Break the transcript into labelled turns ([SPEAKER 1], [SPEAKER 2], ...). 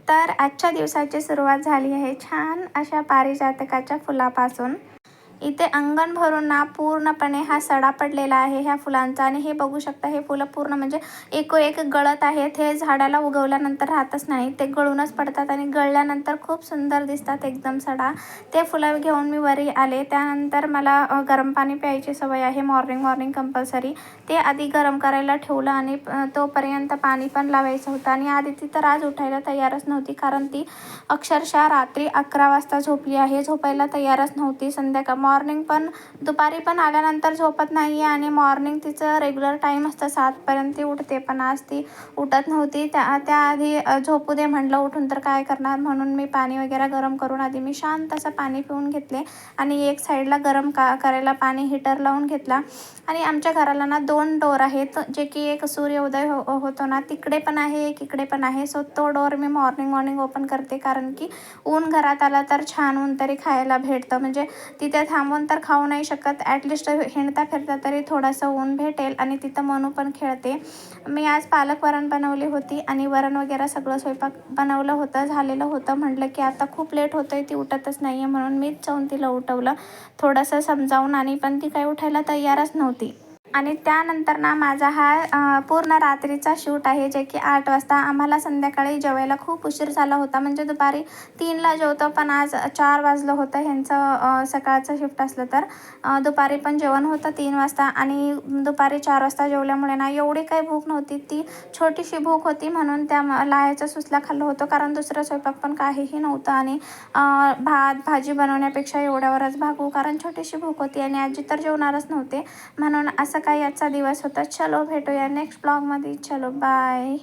[SPEAKER 1] तर आजच्या दिवसाची सुरुवात झाली आहे छान अशा पारिजातकाच्या फुलापासून. इथे अंगण भरून ना पूर्णपणे हा सडा पडलेला आहे ह्या फुलांचा. आणि हे बघू शकता, हे फुलं पूर्ण म्हणजे एकोएक गळत आहेत. हे झाडाला उगवल्यानंतर राहतच नाही, ते गळूनच पडतात आणि गळल्यानंतर खूप सुंदर दिसतात एकदम सडा. ते फुलं घेऊन मी वरी आले. त्यानंतर मला गरम पाणी प्यायची सवय आहे, मॉर्निंग कंपल्सरी. ते आधी गरम करायला ठेवलं आणि तोपर्यंत पाणी पण लावायचं होतं. आणि आदिती तर आज उठायला तयारच नव्हती, कारण ती अक्षरशः रात्री 11 वाजता झोपली आहे. झोपायला तयारच नव्हती. मॉर्निंग पण दुपारी पण आल्यानंतर झोपत नाही आहे आणि मॉर्निंग तिचं रेग्युलर टाईम असतं 7पर्यंत ती उठते, पण आज ती उठत नव्हती. त्याआधी झोपू दे म्हटलं, उठून तर काय करणार, म्हणून मी पाणी वगैरे गरम करून आधी मी शांत असं पाणी पिऊन घेतले आणि एक साईडला गरम करायला पाणी हीटर लावून घेतला. आणि आमच्या घराला ना 2 डोर आहेत, जे की एक सूर्योदय होतो ना तिकडे पण आहे, एक इकडे पण आहे. सो तो डोर मी मॉर्निंग ओपन करते, कारण की ऊन घरात आलं तर छान ऊन तरी खायला भेटतं. म्हणजे तिथे थांबून तर खाऊ नाही शकत, ॲटलिस्ट हिंडता फिरता तरी थोडंसं ऊन भेटेल. आणि तिथं मनू पण खेळते. मी आज पालक वरण बनवली होती आणि वरण वगैरे सगळं स्वयंपाक बनवलं होतं, झालेलं होतं. म्हटलं की आता खूप लेट होतं आहे, ती उठतच नाही आहे, म्हणून मीच जाऊन तिला उठवलं थोडंसं समजावून. आणि पण ती काही उठायला तयारच नव्हती. आणि त्यानंतर ना माझा हा पूर्ण रात्रीचा शूट आहे, जे की 8 वाजता. आम्हाला संध्याकाळी जेवायला खूप उशीर झाला होता, म्हणजे दुपारी 3ला जेवतो, पण आज 4 वाजलं होतं. ह्यांचं सकाळचं शिफ्ट असलं तर दुपारी पण जेवण होतं 3 वाजता आणि दुपारी 4 वाजता जेवल्यामुळे ना एवढी काही भूक नव्हती. ती छोटीशी भूक होती, म्हणून त्या लाह्याचा सुसला खाल्लं होतं, कारण दुसरं स्वयंपाक पण काहीही नव्हतं. आणि भात भाजी बनवण्यापेक्षा एवढ्यावरच भागू, कारण छोटीशी भूक होती आणि आजी तर जेवणारच नव्हते. म्हणून असं काही आजचा दिवस होता. चलो भेटूया नेक्स्ट ब्लॉगमध्ये. चलो बाय.